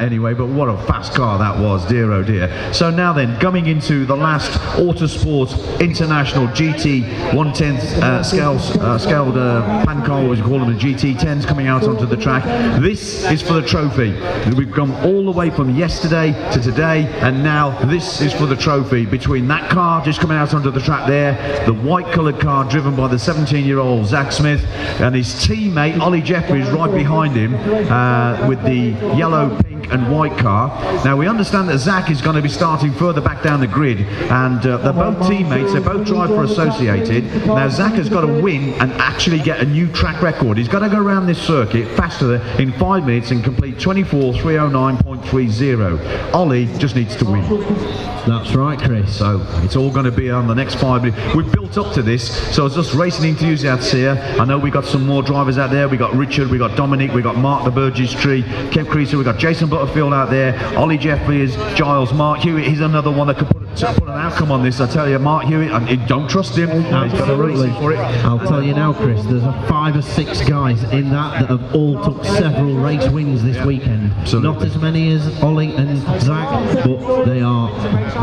anyway, but what a fast car that was, dear oh dear. So now then, coming into the last Autosport International GT10 scaled pan car, what we call them, the GT10s coming out onto the track. This is for the trophy. We've gone all the way from yesterday to today, and now this is for the trophy. Between that car just coming out onto the track there, the white coloured car driven by the 17-year-old Zach Smith, and his teammate Ollie Jeffries right behind him with the yellow, pink and white car. Now we understand that Zach is going to be starting further back down the grid, and they're both teammates, they both drive for Associated. Now Zach has got to win and actually get a new track record. He's got to go around this circuit faster in 5 minutes and complete 24:309.30. Ollie just needs to win. That's right, Chris. So it's all going to be on the next 5 minutes. We've built up to this, so it's just racing enthusiasts here. I know we got some more drivers out there. We got Richard, we got Dominic, we got Mark the Burgess Tree, Kev Creaser, we got Jason Butterfield out there, Ollie Jeffries, Giles, Mark Hewitt. He's another one that could put an outcome on this. I tell you, Mark Hewitt, I don't trust him. Absolutely. For it. I'll tell you now, Chris, there's 5 or 6 guys in that have all took several race wins this weekend. Absolutely. Not as many as Ollie and Zach, but they are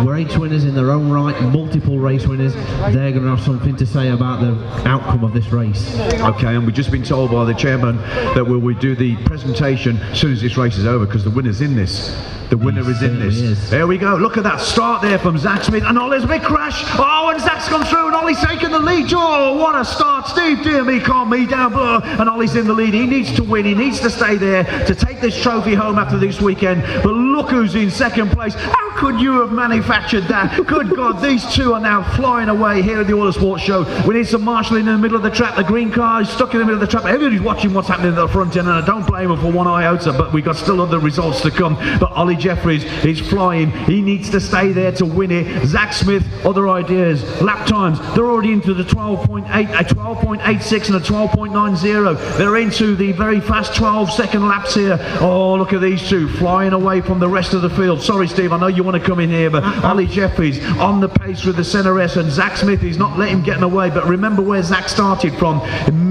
race winners in their own right, multiple race winners. They're going to have something to say about the outcome of this race. Okay, and we've just been told by the chairman that we do the presentation as soon as this race is over, because the winner's in this. The winner is in this. There we go. Look at that start there from Zach Smith, and Ollie's a big crash. Oh, and Zach's gone through, and Ollie's taken the lead. Oh, what a start. Steve, dear me, calm me down. And Ollie's in the lead. He needs to win. He needs to stay there to take this trophy home after this weekend. But look who's in second place. How could you have manufactured that? Good God, these two are now flying away here at the Autosport show. We need some marshalling in the middle of the track. The green car is stuck in the middle of the track. Everybody's watching what's happening at the front end, and I don't blame them for one iota, but we've got still other results to come. But Ollie Jeffries is flying. He needs to stay there to win it. Zach Smith, other ideas. Lap times, they're already into the 12.8, a 12.86 and a 12.90. They're into the very fast 12-second laps here. Oh, look at these two flying away from the rest of the field. Sorry, Steve, I know you want to come in here, but Ollie Jeffries on the pace with the Center S, and Zach Smith is not letting him get away. But remember where Zach started from.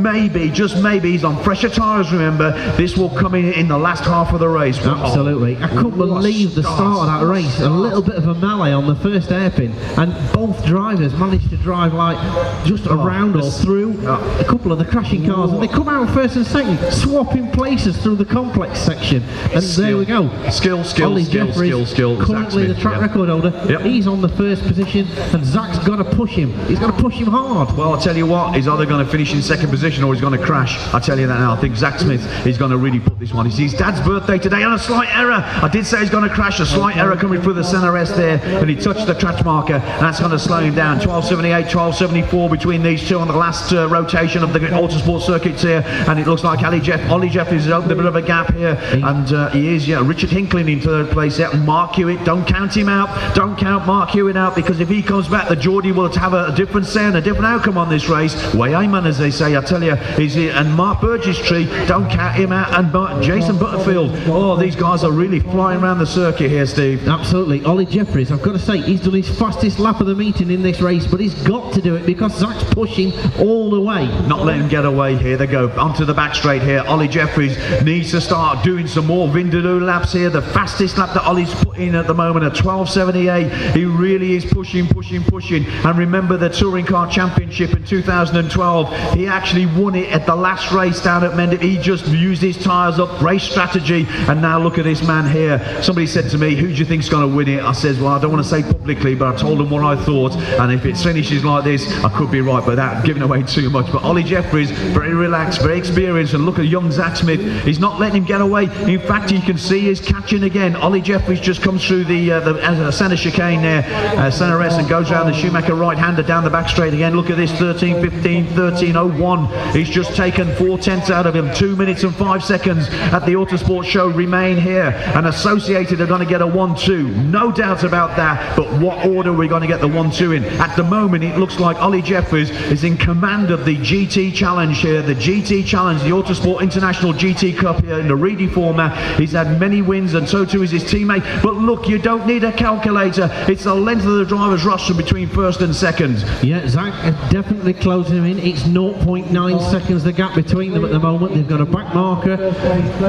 Maybe, just maybe, he's on fresher tyres, remember. This will come in the last half of the race. Absolutely. I couldn't believe the start of that race. A little bit of a melee on the first hairpin, and both drivers managed to drive like just around or through a couple of the crashing cars, and they come out first and second, swapping places through the complex section. And there we go. Skill. Ollie Jeffries, currently the track record holder. He's on the first position, and Zach's got to push him. He's got to push him hard. Well, I'll tell you what, he's either going to finish in second position or he's going to crash. I tell you that now. I think Zach Smith is going to really put this one. It's his dad's birthday today, and a slight error. I did say he's going to crash. A slight error coming through the Center S there, and he touched the track marker, and that's going to slow him down. 12.78, 12.74 between these two on the last rotation of the Autosport circuits here, and it looks like Ollie Jeffries has opened a bit of a gap here, and he is, Richard Hinckley in third place there. Mark Hewitt, don't count him out. Don't count Mark Hewitt out, because if he comes back, the Geordie will have a different sound, a different outcome on this race. Way amen, as they say. I tell you, he's here. And Mark Burgess Tree, don't count him out. And Jason Butterfield. Oh, these guys are really flying around the circuit here, Steve. Absolutely. Ollie Jeffries, I've got to say, he's done his fastest lap of the meeting in this race, but he's got to do it because Zach's pushing all the way. Not letting him get away here. They go onto the back straight here. Ollie Jeffries needs to start doing some more Vindaloo laps here. The fastest lap that Ollie's put in at the moment, at 12.78. He really is pushing. And remember the Touring Car Championship in 2012. He actually won it at the last race down at Mendip. He just used his tyres up, race strategy, and now look at this man here. Somebody said to me, who do you think's going to win it? I said, well, I don't want to say publicly, but I told them what I thought, and if it finishes like this, I could be right, but without giving away too much. But Ollie Jeffries, very relaxed, very experienced, and look at young Zach Smith. He's not letting him get away. In fact, you can see he's catching again. Ollie Jeffries just comes through the centre chicane there, Center S, and goes around the Schumacher right-hander down the back straight again. Look at this, 13.15, 13.01. He's just taken 4/10 out of him. 2 minutes and 5 seconds at the Autosport show remain here, and Associated are going to get a 1-2, no doubt about that. But what order are we going to get the 1-2 in? At the moment, it looks like Ollie Jeffries is in command of the GT Challenge here, the GT Challenge, the Autosport International GT Cup here in the Reedy format. He's had many wins, and so too is his teammate. But look, you don't don't need a calculator. It's the length of the driver's roster between first and second. Yeah, Zach is definitely closing him in. It's 0.9 seconds the gap between them at the moment. They've got a back marker.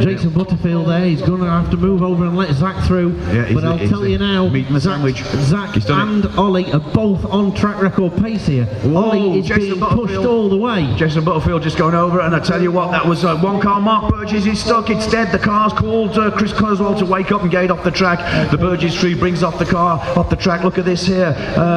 Jason Butterfield there. He's going to have to move over and let Zach through. Yeah, but I'll tell you now, Zach and Ollie are both on track record pace here. Whoa, Ollie is being pushed all the way. Jason Butterfield just going over, and I tell you what, that was one car. Mark Burgess is stuck. It's dead. The car's called Chris Coswell to wake up and get off the track. The Burgess tree brings off the car off the track. Look at this here.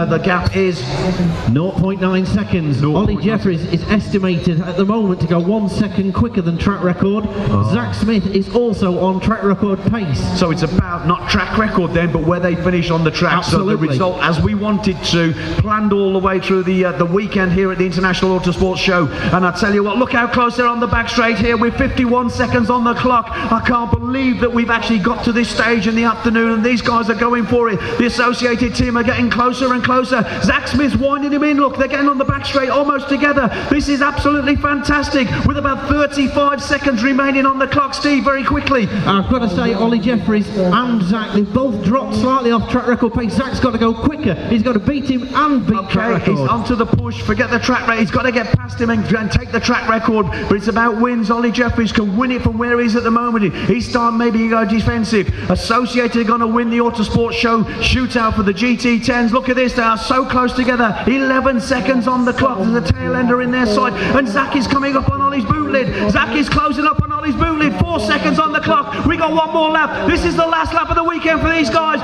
The gap is 0.9 seconds. Ollie Jeffries is estimated at the moment to go 1 second quicker than track record. Zach Smith is also on track record pace. So it's about not track record then, but where they finish on the track. Absolutely. So the result, as we wanted to, planned all the way through the weekend here at the International Autosport Show. And I tell you what, look how close they're on the back straight here with 51 seconds on the clock. I can't believe that we've actually got to this stage in the afternoon, and these guys are going for it. The Associated team are getting closer and closer. Zach Smith's winding him in. Look, they're getting on the back straight almost together. This is absolutely fantastic, with about 35 seconds remaining on the clock. Steve, very quickly. I've got to say, Ollie Jeffries and Zach, they've both dropped slightly off track record pace. Zach's got to go quicker. He's got to beat him and beat track record. He's onto the push. Forget the track record. He's got to get past him and take the track record. But it's about wins. Ollie Jeffries can win it from where he is at the moment. He's starting maybe to go defensive. Associated are going to win the Autosport Show shootout for the GT10s. Look at this. They are so close together. 11 seconds on the clock. There's a tail ender in their side. And Zach is coming up on Ollie's boot lid. Zach is closing up on Ollie's boot lid. 4 seconds on the clock. We got one more lap. This is the last lap of the weekend for these guys.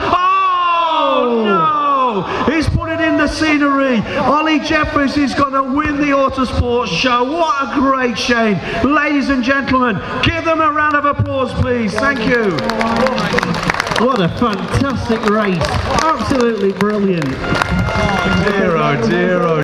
Oh no! He's put it in the scenery. Ollie Jeffries is going to win the Autosport Show. What a great shame. Ladies and gentlemen, give them a round of applause, please. Thank you. What a fantastic race. Absolutely brilliant. Oh dear, oh dear, oh